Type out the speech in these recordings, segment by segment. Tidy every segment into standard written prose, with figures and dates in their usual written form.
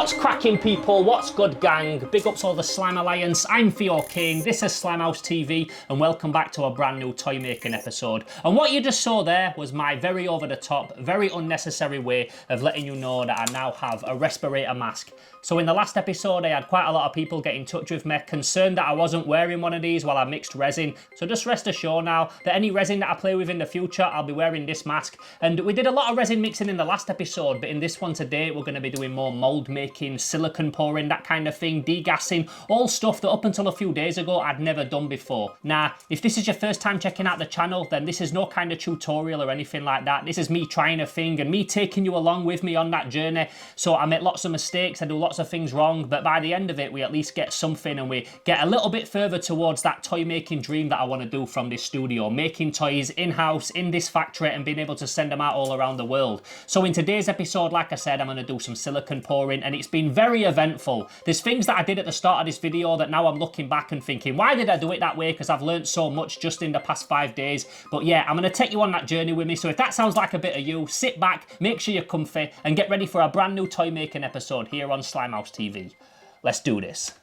What's cracking, people? What's good, gang? Big ups all the Slime Alliance. I'm Theo King, this is Slimehouse TV, and welcome back to a brand new toy making episode. And what you just saw there was my very over the top, very unnecessary way of letting you know that I now have a respirator mask. So in the last episode, I had quite a lot of people get in touch with me, concerned that I wasn't wearing one of these while I mixed resin. So just rest assured now that any resin that I play with in the future, I'll be wearing this mask. And we did a lot of resin mixing in the last episode, but in this one today, we're going to be doing more mold making, silicone pouring, that kind of thing, degassing, all stuff that up until a few days ago, I'd never done before. Now, if this is your first time checking out the channel, then this is no kind of tutorial or anything like that. This is me trying a thing and me taking you along with me on that journey. So I make lots of mistakes, I do lots of things wrong, but by the end of it, we at least get something and we get a little bit further towards that toy making dream that I want to do from this studio, making toys in-house, in this factory, and being able to send them out all around the world. So in today's episode, like I said, I'm going to do some silicone pouring, and it's been very eventful. There's things that I did at the start of this video that now I'm looking back and thinking, why did I do it that way? Because I've learned so much just in the past 5 days. But yeah, I'm going to take you on that journey with me. So if that sounds like a bit of you, sit back, make sure you're comfy, and get ready for a brand new toy making episode here on Slimehouse TV. Let's do this.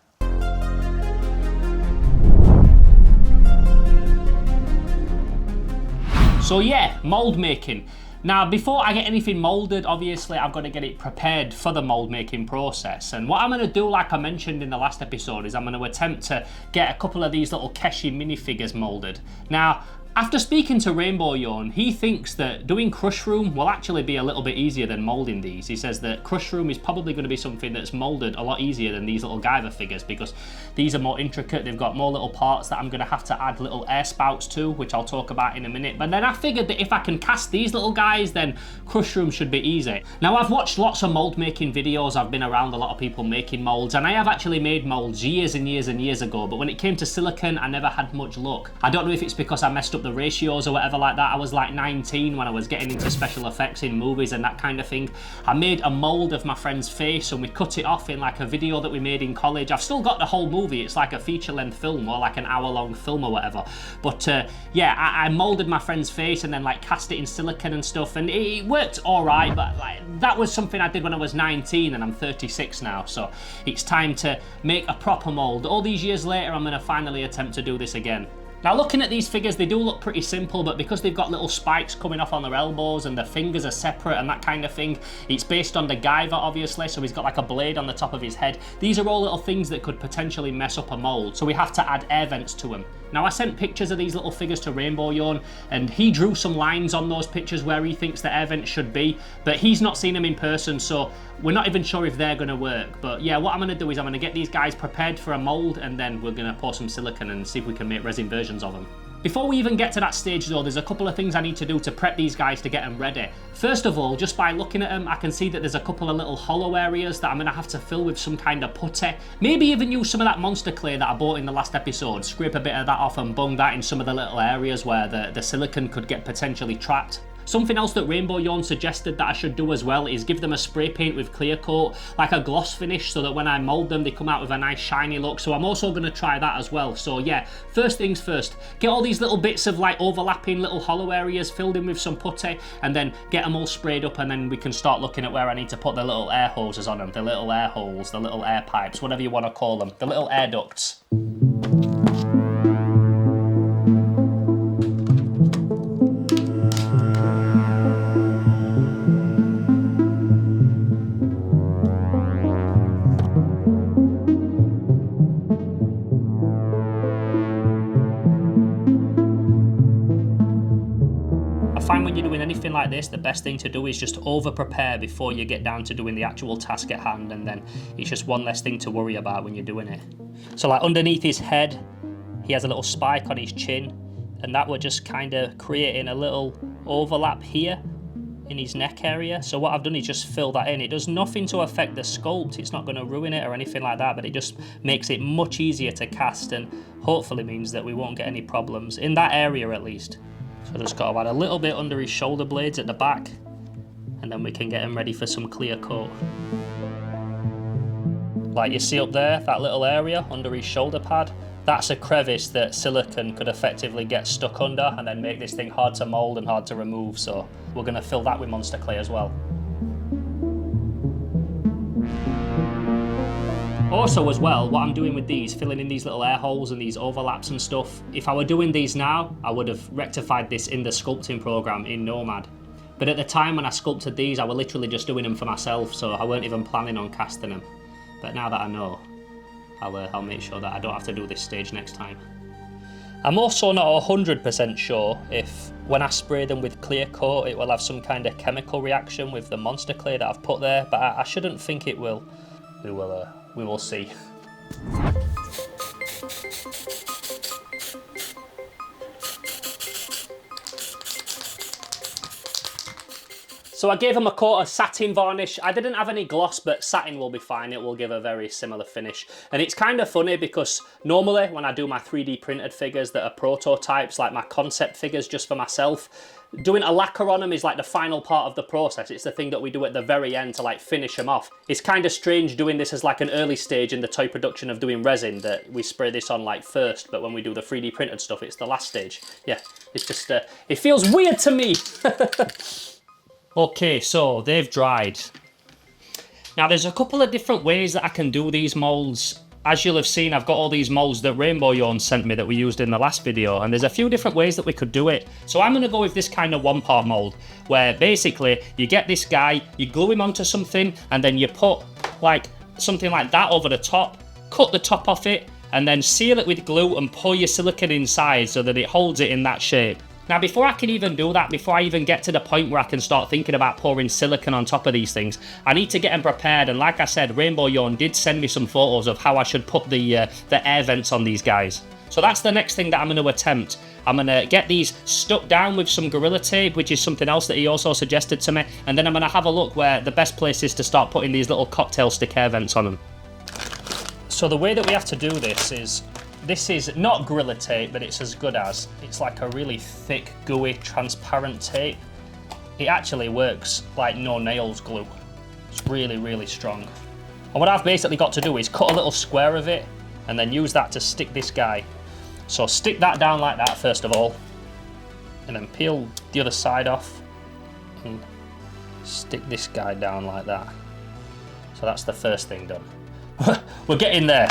So yeah, mold making. Now, before I get anything molded, obviously I've got to get it prepared for the mold making process. And what I'm going to do, like I mentioned in the last episode, is I'm going to attempt to get a couple of these little Keshi minifigures molded. Now, after speaking to Rainbow Yarn, he thinks that doing crush room will actually be a little bit easier than moulding these. He says that crush room is probably going to be something that's moulded a lot easier than these little Guyver figures, because these are more intricate, they've got more little parts that I'm going to have to add little air spouts to, which I'll talk about in a minute. But then I figured that if I can cast these little guys, then crush room should be easy. Now, I've watched lots of mold making videos, I've been around a lot of people making molds, and I have actually made molds years and years and years ago, but when it came to silicone, I never had much luck. I don't know if it's because I messed up the ratios or whatever like that. I was like 19 when I was getting into special effects in movies and that kind of thing. I made a mold of my friend's face and we cut it off in like a video that we made in college. I've still got the whole movie. It's like a feature-length film or like an hour-long film or whatever. But yeah, I molded my friend's face and then like cast it in silicone and stuff, and it worked all right, but like that was something I did when I was 19 and I'm 36 now, so it's time to make a proper mold. All these years later, I'm going to finally attempt to do this again. Now, looking at these figures, they do look pretty simple, but because they've got little spikes coming off on their elbows and their fingers are separate and that kind of thing, it's based on the Guyver, obviously, so he's got like a blade on the top of his head. These are all little things that could potentially mess up a mold, so we have to add air vents to them. Now, I sent pictures of these little figures to Rainbow Yarn, and he drew some lines on those pictures where he thinks the air vents should be, but he's not seen them in person, so we're not even sure if they're going to work. But yeah, what I'm going to do is I'm going to get these guys prepared for a mold, and then we're going to pour some silicone and see if we can make resin versions of them. Before we even get to that stage though, there's a couple of things I need to do to prep these guys to get them ready. First of all, just by looking at them, I can see that there's a couple of little hollow areas that I'm going to have to fill with some kind of putty. Maybe even use some of that monster clay that I bought in the last episode, scrape a bit of that off and bung that in some of the little areas where the silicone could get potentially trapped. Something else that Rainbow Yarn suggested that I should do as well is give them a spray paint with clear coat, like a gloss finish, so that when I mold them, they come out with a nice shiny look. So I'm also going to try that as well. So yeah, first things first, get all these little bits of like overlapping little hollow areas filled in with some putty, and then get them all sprayed up, and then we can start looking at where I need to put the little air hoses on them, the little air holes, the little air pipes, whatever you want to call them, the little air ducts. When you're doing anything like this, the best thing to do is just over prepare before you get down to doing the actual task at hand, and then it's just one less thing to worry about when you're doing it. So like underneath his head, he has a little spike on his chin, and that would just kind of creating a little overlap here in his neck area. So what I've done is just fill that in. It does nothing to affect the sculpt, it's not going to ruin it or anything like that, but it just makes it much easier to cast, and hopefully means that we won't get any problems in that area at least. So just got to add a little bit under his shoulder blades at the back, and then we can get him ready for some clear coat. Like you see up there, that little area under his shoulder pad, that's a crevice that silicone could effectively get stuck under and then make this thing hard to mold and hard to remove. So we're going to fill that with monster clay as well. Also as well, what I'm doing with these, filling in these little air holes and these overlaps and stuff, if I were doing these now, I would have rectified this in the sculpting program in Nomad. But at the time when I sculpted these, I was literally just doing them for myself, so I weren't even planning on casting them. But now that I know, I'll make sure that I don't have to do this stage next time. I'm also not 100% sure if when I spray them with clear coat it will have some kind of chemical reaction with the monster clay that I've put there, but I shouldn't think it will. We will see. So I gave them a coat of satin varnish. I didn't have any gloss, but satin will be fine. It will give a very similar finish. And it's kind of funny because normally when I do my 3D printed figures that are prototypes, like my concept figures just for myself, doing a lacquer on them is like the final part of the process. It's the thing that we do at the very end to like finish them off. It's kind of strange doing this as like an early stage in the toy production of doing resin, that we spray this on like first, but when we do the 3D printed stuff, it's the last stage. Yeah, it's just, it feels weird to me. Okay, so they've dried. Now there's a couple of different ways that I can do these molds. As you'll have seen, I've got all these molds that Rainbow Yarn sent me that we used in the last video, and there's a few different ways that we could do it. So I'm going to go with this kind of one-part mold, where basically you get this guy, you glue him onto something, and then you put like something like that over the top, cut the top off it, and then seal it with glue and pour your silicone inside so that it holds it in that shape. Now before I can even do that, before I even get to the point where I can start thinking about pouring silicone on top of these things, I need to get them prepared, and like I said, Rainbow Yarn did send me some photos of how I should put the air vents on these guys. So that's the next thing that I'm going to attempt. I'm going to get these stuck down with some Gorilla Tape, which is something else that he also suggested to me, and then I'm going to have a look where the best place is to start putting these little cocktail stick air vents on them. So the way that we have to do this is not Gorilla Tape, but it's as good as. It's like a really thick, gooey, transparent tape. It actually works like no nails glue. It's really, really strong. And what I've basically got to do is cut a little square of it and then use that to stick this guy. So stick that down like that first of all, and then peel the other side off and stick this guy down like that. So that's the first thing done. We're getting there.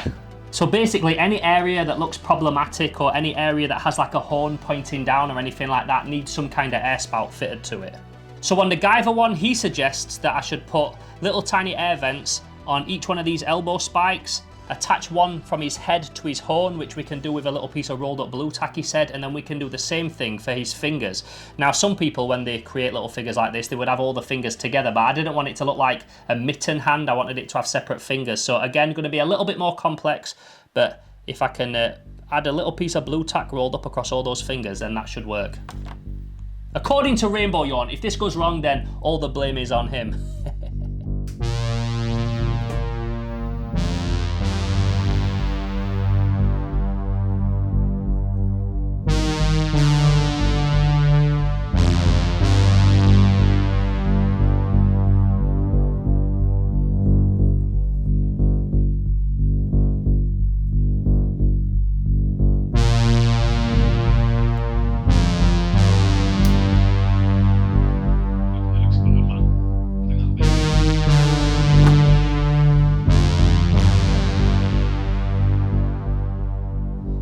So basically any area that looks problematic or any area that has like a horn pointing down or anything like that needs some kind of air spout fitted to it. So on the Guyver one, he suggests that I should put little tiny air vents on each one of these elbow spikes, attach one from his head to his horn, which we can do with a little piece of rolled up blue tack, he said, and then we can do the same thing for his fingers. Now some people, when they create little figures like this, they would have all the fingers together, but I didn't want it to look like a mitten hand. I wanted it to have separate fingers. So again, going to be a little bit more complex, but if I can add a little piece of blue tack rolled up across all those fingers, then that should work. According to Rainbow Yarn, if this goes wrong, then all the blame is on him.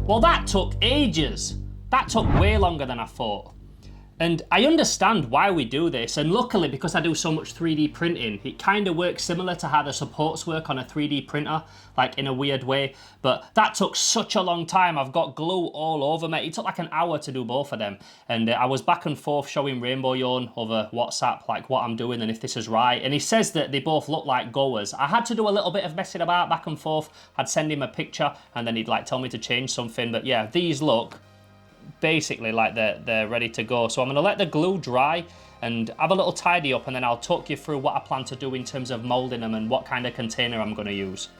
Well, that took ages. That took way longer than I thought. And I understand why we do this, and luckily because I do so much 3D printing, it kind of works similar to how the supports work on a 3D printer, like in a weird way, but that took such a long time. I've got glue all over me. It took like an hour to do both of them, and I was back and forth showing Rainbow Yarn over WhatsApp like what I'm doing and if this is right, and he says that they both look like goers. I had to do a little bit of messing about back and forth. I'd send him a picture and then he'd like tell me to change something, but yeah, these look basically like they're ready to go. So I'm going to let the glue dry and have a little tidy up, and then I'll talk you through what I plan to do in terms of moulding them and what kind of container I'm going to use.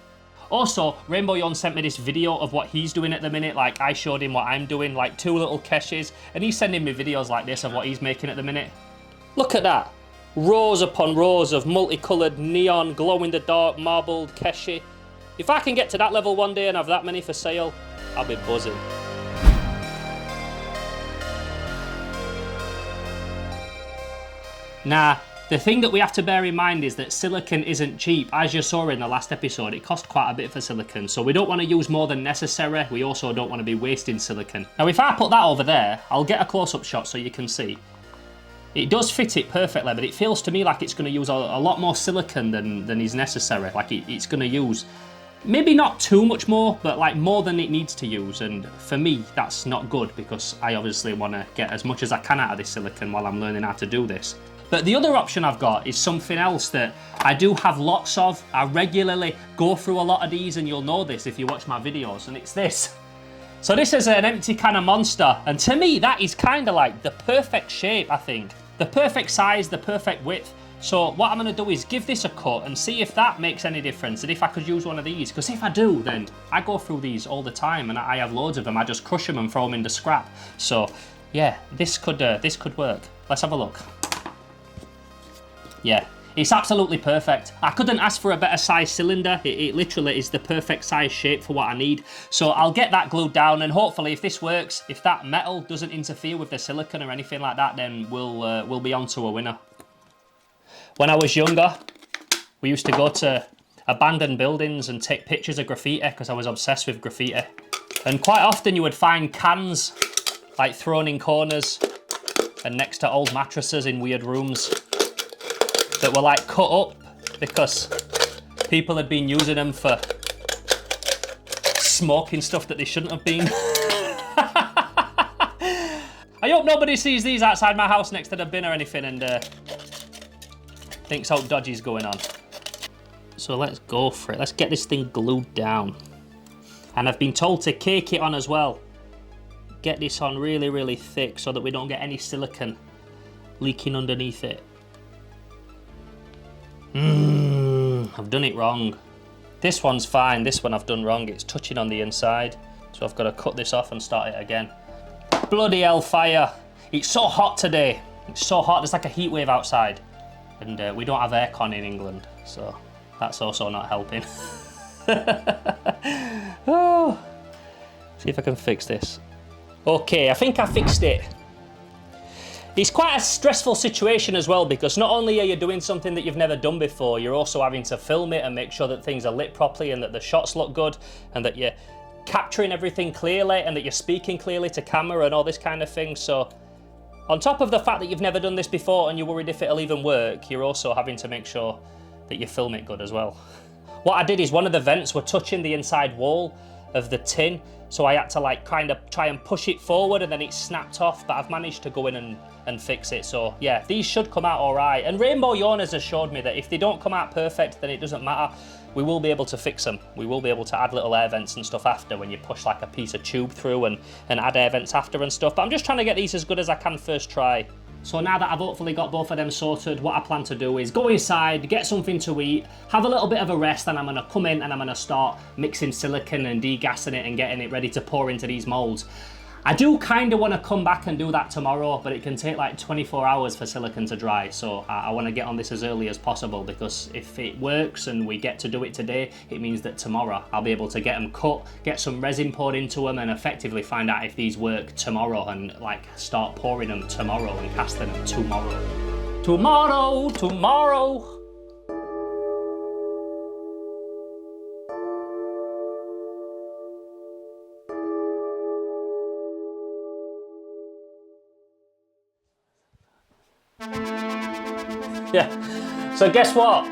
Also, Rainbow Yarn sent me this video of what he's doing at the minute. Like, I showed him what I'm doing, like 2 little caches, and he's sending me videos like this of what he's making at the minute. Look at that. Rows upon rows of multicoloured, neon, glow-in-the-dark, marbled cache. If I can get to that level one day and have that many for sale, I'll be buzzing. Nah, The thing that we have to bear in mind is that silicone isn't cheap. As you saw in the last episode, it cost quite a bit for silicone, so we don't want to use more than necessary. We also don't want to be wasting silicone. Now if I put that over there, I'll get a close-up shot so you can see. It does fit it perfectly, but it feels to me like it's going to use a lot more silicone than is necessary. Like it's going to use, maybe not too much more, but like more than it needs to use. And for me, that's not good because I obviously want to get as much as I can out of this silicone while I'm learning how to do this. But the other option I've got is something else that I do have lots of. I regularly go through a lot of these, and you'll know this if you watch my videos, and it's this. So this is an empty can of Monster, and to me that is kind of like the perfect shape, I think. The perfect size, the perfect width. So what I'm going to do is give this a cut and see if that makes any difference, and if I could use one of these, because if I do, then I go through these all the time and I have loads of them. I just crush them and throw them into scrap. So yeah, this could work. Let's have a look. Yeah, it's absolutely perfect. I couldn't ask for a better size cylinder. It literally is the perfect size shape for what I need. So I'll get that glued down, and hopefully if this works, if that metal doesn't interfere with the silicone or anything like that, then we'll be on to a winner. When I was younger, we used to go to abandoned buildings and take pictures of graffiti because I was obsessed with graffiti. And quite often you would find cans like thrown in corners and next to old mattresses in weird rooms that were like cut up because people had been using them for smoking stuff that they shouldn't have been. I hope nobody sees these outside my house next to the bin or anything and thinks something dodgy's going on. So let's go for it. Let's get this thing glued down. And I've been told to cake it on as well. Get this on really, really thick so that we don't get any silicone leaking underneath it. I've done it wrong. This one's fine, this one I've done wrong. It's touching on the inside. So I've got to cut this off and start it again. Bloody hell fire. It's so hot today. It's so hot, there's like a heat wave outside. And we don't have aircon in England, so that's also not helping. Oh, see if I can fix this. Okay, I think I fixed it. It's quite a stressful situation as well, because not only are you doing something that you've never done before, you're also having to film it and make sure that things are lit properly and that the shots look good and that you're capturing everything clearly and that you're speaking clearly to camera and all this kind of thing. So on top of the fact that you've never done this before and you're worried if it'll even work, you're also having to make sure that you film it good as well. What I did is one of the vents were touching the inside wall of the tin, so I had to like kind of try and push it forward and then it snapped off, but I've managed to go in and fix it. So yeah, these should come out all right. And Rainbow Yonas has showed me that if they don't come out perfect, then it doesn't matter. We will be able to fix them. We will be able to add little air vents and stuff after when you push like a piece of tube through and add air vents after and stuff. But I'm just trying to get these as good as I can first try. So now that I've hopefully got both of them sorted, what I plan to do is go inside, get something to eat, have a little bit of a rest, and I'm going to come in and I'm going to start mixing silicone and degassing it and getting it ready to pour into these molds. I do kind of want to come back and do that tomorrow, but it can take like 24 hours for silicone to dry, so I want to get on this as early as possible, because if it works and we get to do it today, it means that tomorrow I'll be able to get them cut, get some resin poured into them, and effectively find out if these work tomorrow and like start pouring them tomorrow and casting them tomorrow. Tomorrow! Yeah, so guess what?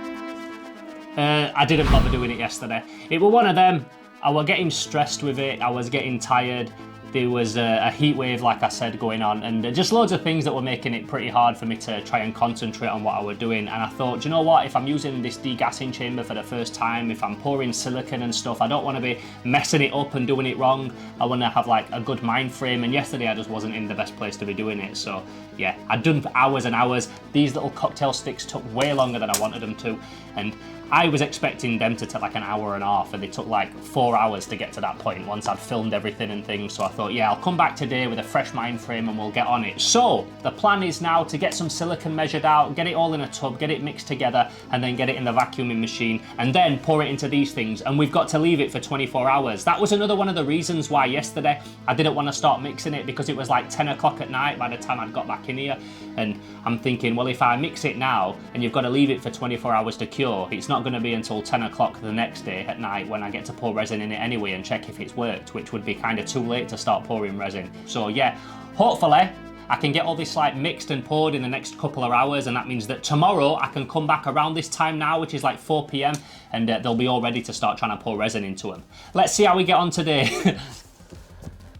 I didn't bother doing it yesterday. It was one of them. I was getting stressed with it. I was getting tired. There was a heat wave, like I said, going on, and just loads of things that were making it pretty hard for me to try and concentrate on what I was doing. And I thought, do you know what? If I'm using this degassing chamber for the first time, if I'm pouring silicone and stuff, I don't want to be messing it up and doing it wrong. I want to have like a good mind frame. And yesterday I just wasn't in the best place to be doing it. So yeah, I'd done for hours and hours. These little cocktail sticks took way longer than I wanted them to, and I was expecting them to take like an hour and a half, and they took like 4 hours to get to that point once I'd filmed everything and things. So I thought, yeah, I'll come back today with a fresh mind frame and we'll get on it. So the plan is now to get some silicone measured out, get it all in a tub, get it mixed together, and then get it in the vacuuming machine, and then pour it into these things. And we've got to leave it for 24 hours. That was another one of the reasons why yesterday I didn't want to start mixing it, because it was like 10 o'clock at night by the time I'd got back in here. And I'm thinking, well, if I mix it now and you've got to leave it for 24 hours to cure, it's not going to be until 10 o'clock the next day at night when I get to pour resin in it anyway and check if it's worked, which would be kind of too late to start pouring resin. So yeah, hopefully I can get all this like mixed and poured in the next couple of hours, and that means that tomorrow I can come back around this time now, which is like 4 p.m, and they'll be all ready to start trying to pour resin into them. Let's see how we get on today.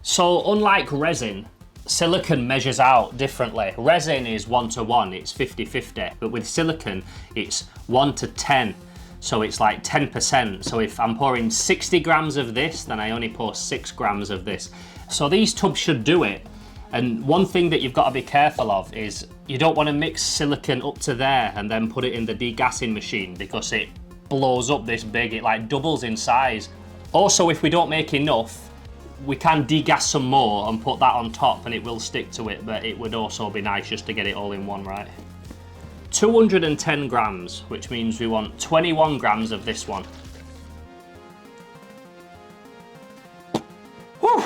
So unlike resin, silicone measures out differently. Resin is 1:1, it's 50-50, but with silicone it's 1:10, so it's like 10%. So if I'm pouring 60 grams of this, then I only pour 6 grams of this. So these tubs should do it. And one thing that you've got to be careful of is you don't want to mix silicone up to there and then put it in the degassing machine, because it blows up this big, it like doubles in size. Also, if we don't make enough, we can degas some more and put that on top and it will stick to it, but it would also be nice just to get it all in one, right? 210 grams, which means we want 21 grams of this one. Whew!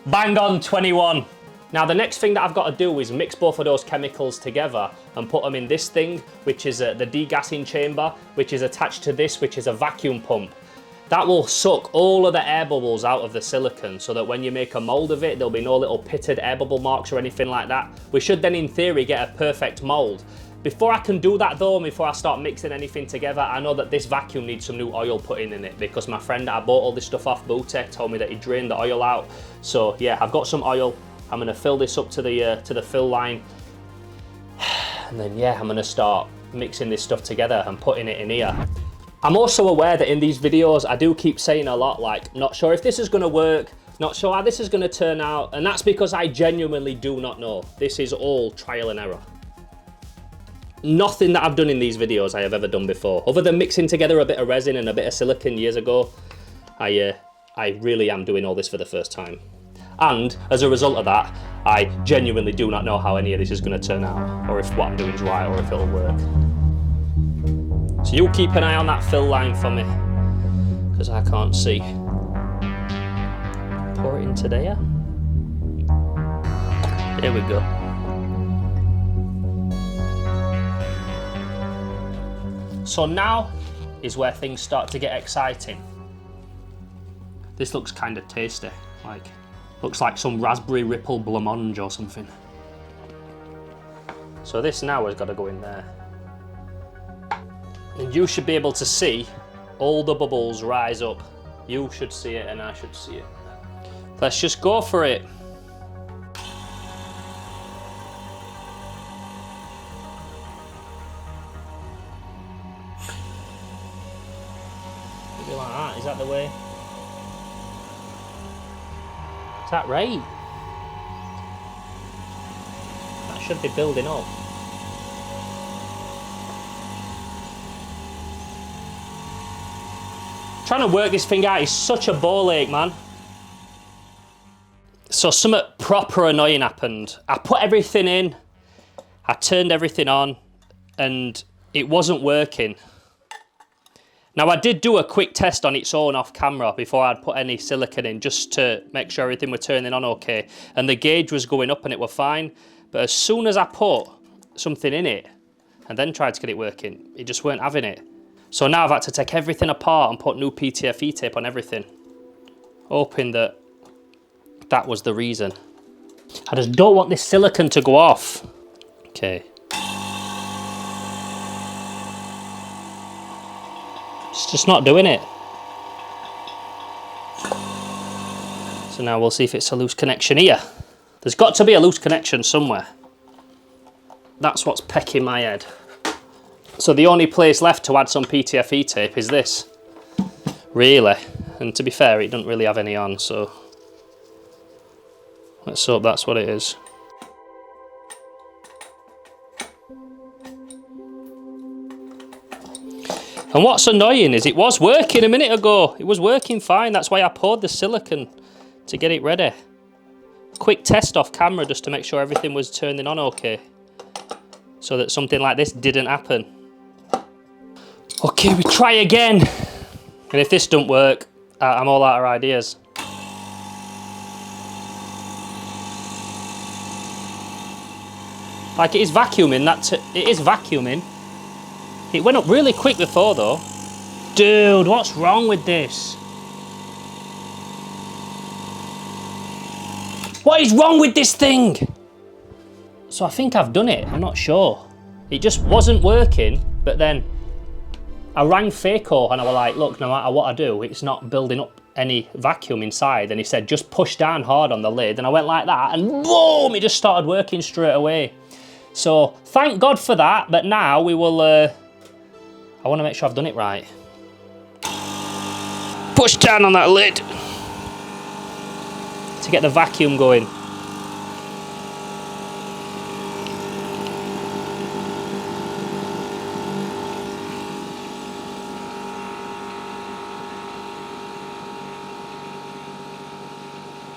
Bang on 21. Now the next thing that I've got to do is mix both of those chemicals together and put them in this thing, which is the degassing chamber, which is attached to this, which is a vacuum pump. That will suck all of the air bubbles out of the silicone, so that when you make a mold of it, there'll be no little pitted air bubble marks or anything like that. We should then in theory get a perfect mold. Before I can do that though, before I start mixing anything together, I know that this vacuum needs some new oil put in it, because my friend that I bought all this stuff off Booty told me that he drained the oil out. So yeah, I've got some oil. I'm gonna fill this up to the fill line. And then yeah, I'm gonna start mixing this stuff together and putting it in here. I'm also aware that in these videos, I do keep saying a lot like, not sure if this is gonna work, not sure how this is gonna turn out, and that's because I genuinely do not know. This is all trial and error. Nothing that I've done in these videos I have ever done before, other than mixing together a bit of resin and a bit of silicone years ago. I really am doing all this for the first time. And as a result of that, I genuinely do not know how any of this is gonna turn out, or if what I'm doing is right, or if it'll work. So you keep an eye on that fill line for me, because I can't see. Pour it into there. There we go. So now is where things start to get exciting. This looks kind of tasty, looks like some raspberry ripple blancmange or something. So this now has got to go in there. And you should be able to see all the bubbles rise up. You should see it and I should see it. Let's just go for it. Maybe like that, is that the way? Is that right? That should be building up. Trying to work this thing out is such a ball ache, man. So something proper annoying happened. I put everything in, I turned everything on, and it wasn't working. Now I did do a quick test on its own off camera before I'd put any silicone in, just to make sure everything was turning on okay. And the gauge was going up and it was fine. But as soon as I put something in it and then tried to get it working, it just weren't having it. So now I've had to take everything apart and put new PTFE tape on everything, hoping that that was the reason. I just don't want this silicone to go off. Okay. It's just not doing it. So now we'll see if it's a loose connection here. There's got to be a loose connection somewhere. That's what's pecking my head. So the only place left to add some PTFE tape is this, really. And to be fair, it doesn't really have any on, so let's hope that's what it is. And what's annoying is it was working a minute ago. It was working fine. That's why I poured the silicone to get it ready. quick test off camera just to make sure everything was turning on okay, so that something like this didn't happen. Okay, we try again. And if this don't work, I'm all out of ideas. Like, it is vacuuming, it is vacuuming. It went up really quick before though. Dude, what's wrong with this? What is wrong with this thing? So I think I've done it, I'm not sure. It just wasn't working, but then I rang Faco and I was like, look, no matter what I do, it's not building up any vacuum inside. And he said, just push down hard on the lid. And I went like that and boom, it just started working straight away. So thank God for that, but now we will, I want to make sure I've done it right. Push down on that lid to get the vacuum going.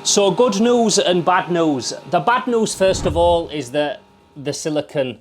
So good news and bad news. The bad news, first of all, is that the silicone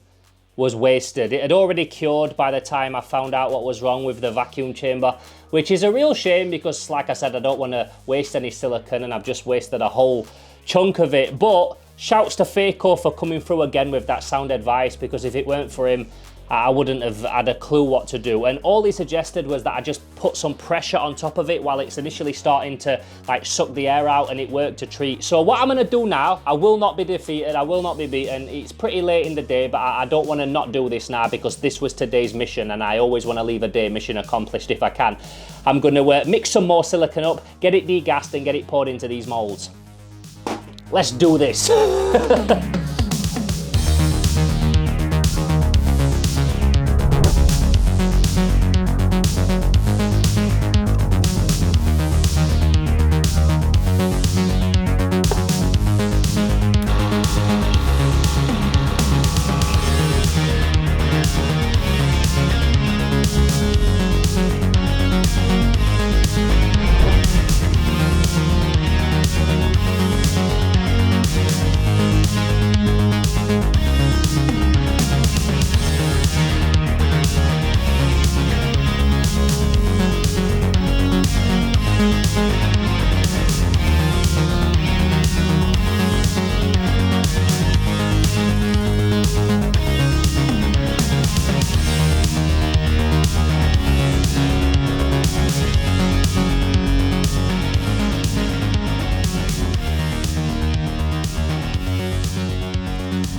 was wasted. It had already cured by the time I found out what was wrong with the vacuum chamber, which is a real shame because, like I said, I don't want to waste any silicone and I've just wasted a whole chunk of it. But shouts to Faco for coming through again with that sound advice, because if it weren't for him, I wouldn't have had a clue what to do. And all he suggested was that I just put some pressure on top of it while it's initially starting to like suck the air out, and it worked to treat. So what I'm gonna do now, I will not be defeated, I will not be beaten. It's pretty late in the day, but I don't wanna not do this now because this was today's mission and I always wanna leave a day mission accomplished if I can. I'm gonna mix some more silicone up, get it degassed and get it poured into these molds. Let's do this.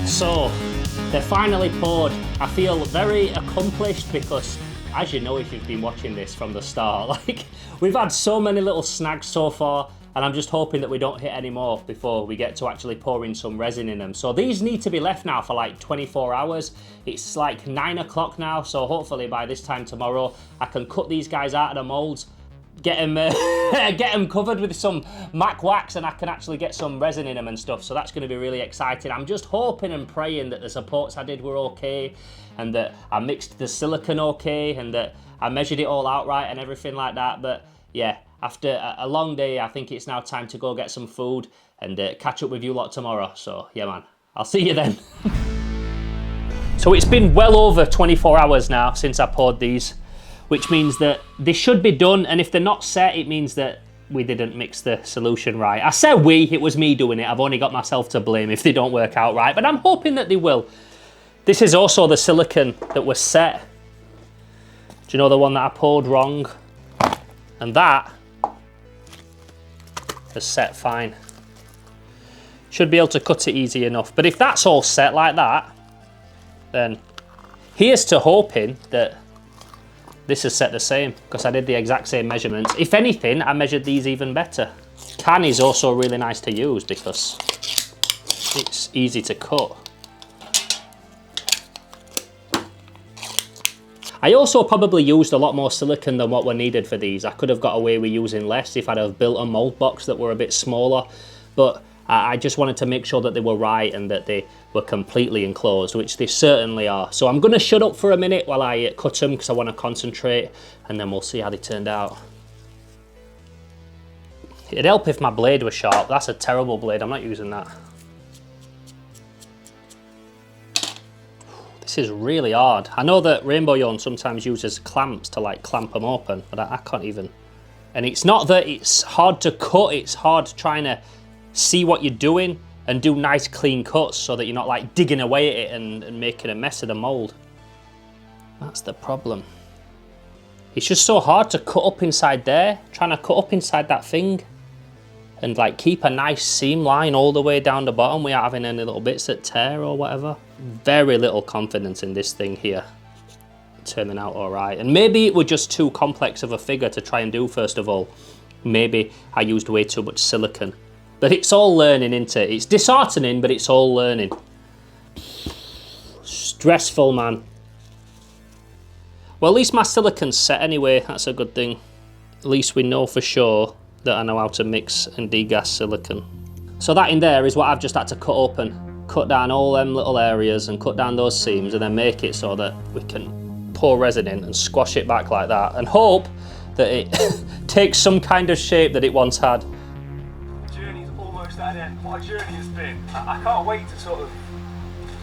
So, they're finally poured. I feel very accomplished because, as you know if you've been watching this from the start, like, we've had so many little snags so far, and I'm just hoping that we don't hit any more before we get to actually pouring some resin in them. So these need to be left now for like 24 hours. It's like 9 o'clock now, so hopefully by this time tomorrow, I can cut these guys out of the molds, get them covered with some Mac wax, and I can actually get some resin in them and stuff. So that's going to be really exciting. I'm just hoping and praying that the supports I did were okay, and that I mixed the silicone okay, and that I measured it all out right and everything like that. But yeah, after a long day, I think it's now time to go get some food and catch up with you lot tomorrow. So yeah, man, I'll see you then. So it's been well over 24 hours now since I poured these, which means that they should be done, and if they're not set, it means that we didn't mix the solution right. I say we, it was me doing it. I've only got myself to blame if they don't work out right, but I'm hoping that they will. This is also the silicone that was set. Do you know the one that I poured wrong? And that is set fine. Should be able to cut it easy enough. But if that's all set like that, then here's to hoping that this is set the same, because I did the exact same measurements. If anything, I measured these even better. Can is also really nice to use because it's easy to cut. I also probably used a lot more silicone than what were needed for these. I could have got away with using less if I'd have built a mold box that were a bit smaller, but I just wanted to make sure that they were right and that they were completely enclosed, which they certainly are. So I'm going to shut up for a minute while I cut them because I want to concentrate, and then we'll see how they turned out. It'd help if my blade was sharp. That's a terrible blade, I'm not using that. This is really hard. I know that Rainbow Yarn sometimes uses clamps to like clamp them open, but I can't even. And it's not that it's hard to cut, it's hard trying to see what you're doing and do nice clean cuts so that you're not like digging away at it and making a mess of the mold. That's the problem. It's just so hard to cut up inside there, trying to cut up inside that thing and like keep a nice seam line all the way down the bottom without having any little bits that tear or whatever. Very little confidence in this thing here turning out all right. And maybe it was just too complex of a figure to try and do first of all. Maybe I used way too much silicone. But it's all learning, isn't it? It's disheartening, but it's all learning. Stressful, man. Well, at least my silicone's set anyway, that's a good thing. At least we know for sure that I know how to mix and degas silicone. So that in there is what I've just had to cut up and cut down all them little areas and cut down those seams and then make it so that we can pour resin in and squash it back like that and hope that it takes some kind of shape that it once had. The journey's almost at an end. What a journey it's been. I can't wait to sort of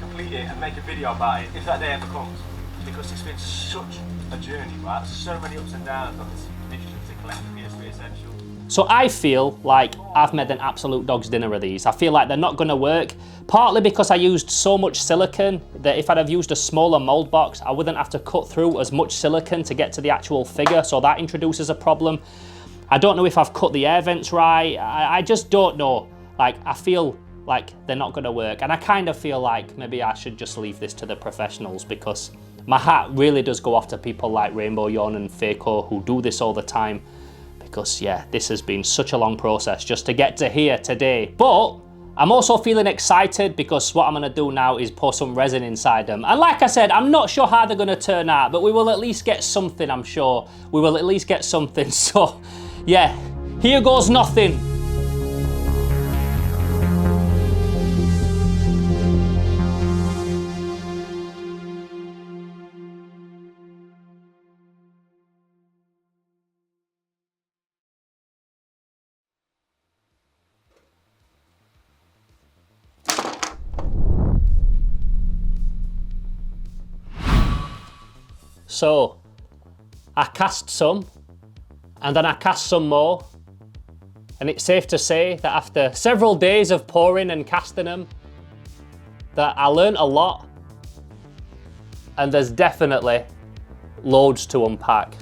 complete it and make a video about it if that day ever comes. Because it's been such a journey, right? So many ups and downs on this mission to collect the PS3 Essential. So I feel like I've made an absolute dog's dinner of these. I feel like they're not going to work, partly because I used so much silicone that if I'd have used a smaller mold box, I wouldn't have to cut through as much silicone to get to the actual figure, so that introduces a problem. I don't know if I've cut the air vents right. I just don't know. Like, I feel like they're not going to work, and I kind of feel like maybe I should just leave this to the professionals, because my hat really does go off to people like Rainbow Yarn and Faco who do this all the time. Because yeah, this has been such a long process just to get to here today. But I'm also feeling excited because what I'm gonna do now is pour some resin inside them. And like I said, I'm not sure how they're gonna turn out, but we will at least get something, I'm sure. We will at least get something. So yeah, here goes nothing. So I cast some and then I cast some more, and it's safe to say that after several days of pouring and casting them that I learned a lot, and there's definitely loads to unpack.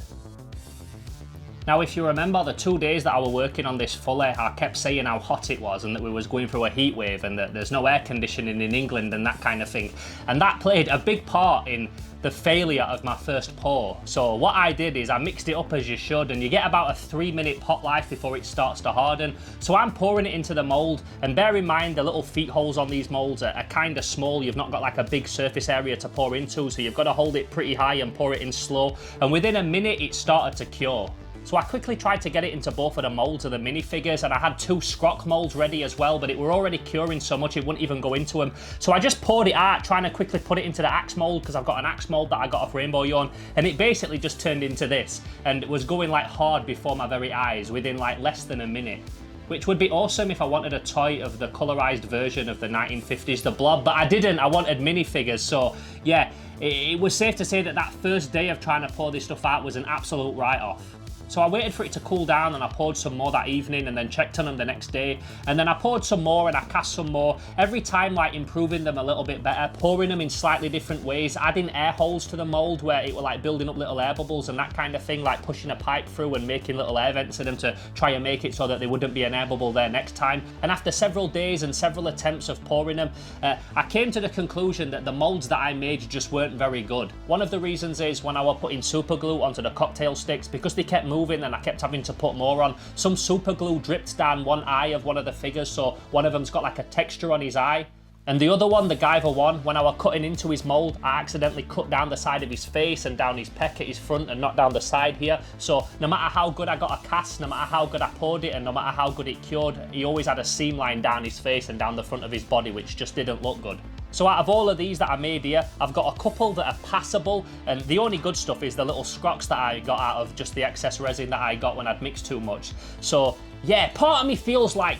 Now, if you remember the 2 days that I was working on this fully, I kept saying how hot it was and that we was going through a heat wave and that there's no air conditioning in England and that kind of thing. And that played a big part in the failure of my first pour. So what I did is I mixed it up as you should, and you get about a 3-minute pot life before it starts to harden. So I'm pouring it into the mold, and bear in mind the little feet holes on these molds are kind of small. You've not got like a big surface area to pour into, so you've got to hold it pretty high and pour it in slow. And within a minute it started to cure. So I quickly tried to get it into both of the molds of the minifigures, and I had 2 Scroc molds ready as well, but it were already curing so much it wouldn't even go into them. So I just poured it out, trying to quickly put it into the axe mold, because I've got an axe mold that I got off Rainbow Yarn, and it basically just turned into this, and it was going like hard before my very eyes within like less than a minute. Which would be awesome if I wanted a toy of the colorized version of the 1950s, the Blob, but I didn't. I wanted minifigures, so yeah, it was safe to say that that first day of trying to pour this stuff out was an absolute write-off. So I waited for it to cool down, and I poured some more that evening and then checked on them the next day. And then I poured some more and I cast some more. Every time like improving them a little bit better, pouring them in slightly different ways, adding air holes to the mold where it were like building up little air bubbles and that kind of thing, like pushing a pipe through and making little air vents in them to try and make it so that there wouldn't be an air bubble there next time. And after several days and several attempts of pouring them, I came to the conclusion that the molds that I made just weren't very good. One of the reasons is when I was putting super glue onto the cocktail sticks, because they kept moving and I kept having to put more on, some super glue dripped down one eye of one of the figures, so one of them's got like a texture on his eye. And the other one, the Guyver one, when I was cutting into his mold, I accidentally cut down the side of his face and down his peck at his front and not down the side here. So no matter how good I got a cast, no matter how good I poured it, and no matter how good it cured, he always had a seam line down his face and down the front of his body, which just didn't look good. So out of all of these that I made here, I've got a couple that are passable, and the only good stuff is the little Scrocs that I got out of just the excess resin that I got when I'd mixed too much. So yeah, part of me feels like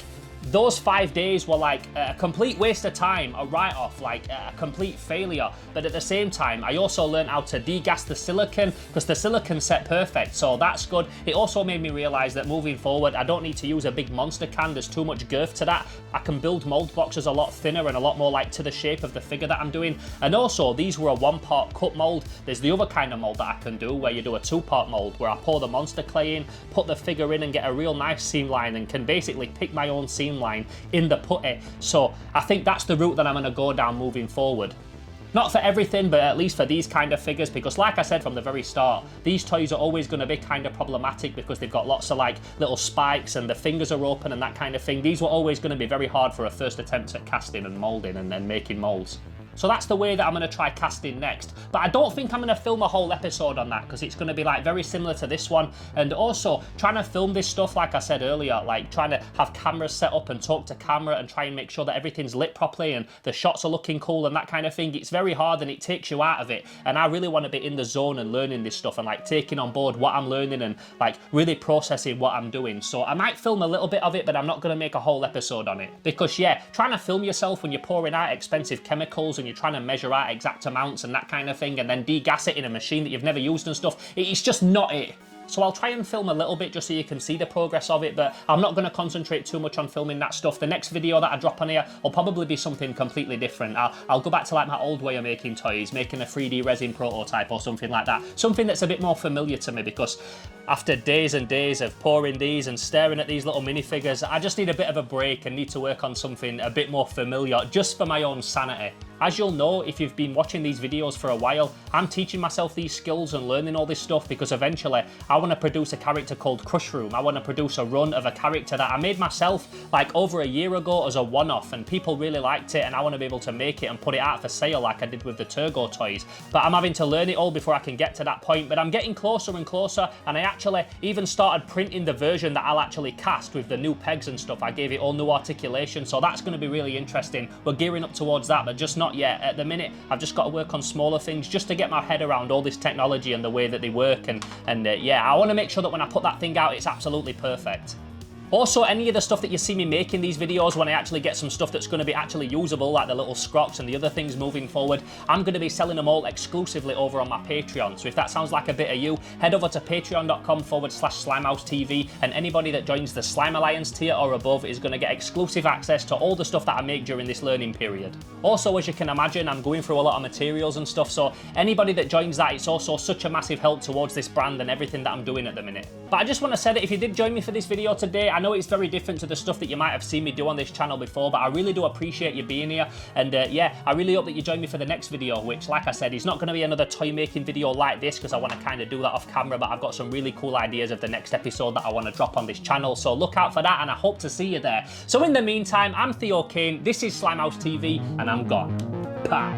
those 5 days were like a complete waste of time, a write-off, like a complete failure. But at the same time, I also learned how to degas the silicone because the silicone set perfect, so that's good. It also made me realize that moving forward, I don't need to use a big monster can. There's too much girth to that. I can build mold boxes a lot thinner and a lot more like to the shape of the figure that I'm doing. And also, these were a 1-part cut mold. There's the other kind of mold that I can do where you do a 2-part mold where I pour the monster clay in, put the figure in and get a real nice seam line and can basically pick my own seam line in the putty. So I think that's the route that I'm going to go down moving forward. Not for everything, but at least for these kind of figures, because like I said from the very start, these toys are always going to be kind of problematic because they've got lots of like little spikes and the fingers are open and that kind of thing. These were always going to be very hard for a first attempt at casting and molding and then making molds. So that's the way that I'm going to try casting next. But I don't think I'm going to film a whole episode on that because it's going to be like very similar to this one. And also trying to film this stuff, like I said earlier, like trying to have cameras set up and talk to camera and try and make sure that everything's lit properly and the shots are looking cool and that kind of thing. It's very hard and it takes you out of it. And I really want to be in the zone and learning this stuff and like taking on board what I'm learning and like really processing what I'm doing. So I might film a little bit of it, but I'm not going to make a whole episode on it. Because yeah, trying to film yourself when you're pouring out expensive chemicals and you're trying to measure out exact amounts and that kind of thing and then degas it in a machine that you've never used and stuff, it's just not it. So I'll try and film a little bit just so you can see the progress of it, but I'm not going to concentrate too much on filming that stuff. The next video that I drop on here will probably be something completely different. I'll go back to like my old way of making toys, making a 3D resin prototype or something like that. Something that's a bit more familiar to me because after days and days of pouring these and staring at these little minifigures, I just need a bit of a break and need to work on something a bit more familiar just for my own sanity. As you'll know, if you've been watching these videos for a while, I'm teaching myself these skills and learning all this stuff because eventually I want to produce a character called Crushroom. I want to produce a run of a character that I made myself like over a year ago as a one-off and people really liked it and I want to be able to make it and put it out for sale like I did with the Turgo toys. But I'm having to learn it all before I can get to that point, but I'm getting closer and closer and I actually even started printing the version that I'll actually cast with the new pegs and stuff. I gave it all new articulation, so that's going to be really interesting. We're gearing up towards that, but just not yet. At the minute, I've just got to work on smaller things just to get my head around all this technology and the way that they work. And yeah, I want to make sure that when I put that thing out, it's absolutely perfect. Also, any of the stuff that you see me making these videos, when I actually get some stuff that's going to be actually usable, like the little scrocs and the other things moving forward, I'm going to be selling them all exclusively over on my Patreon. So if that sounds like a bit of you, head over to patreon.com/SlimeHouseTV, and anybody that joins the Slime Alliance tier or above is going to get exclusive access to all the stuff that I make during this learning period. Also, as you can imagine, I'm going through a lot of materials and stuff, so anybody that joins that, it's also such a massive help towards this brand and everything that I'm doing at the minute. But I just want to say that if you did join me for this video today, I know it's very different to the stuff that you might have seen me do on this channel before, but I really do appreciate you being here. And yeah, I really hope that you join me for the next video, which, like I said, is not going to be another toy making video like this because I want to kind of do that off camera, but I've got some really cool ideas of the next episode that I want to drop on this channel. So look out for that, and I hope to see you there. So in the meantime, I'm Theo Kane, this is Slimehouse TV, and I'm gone. Bye.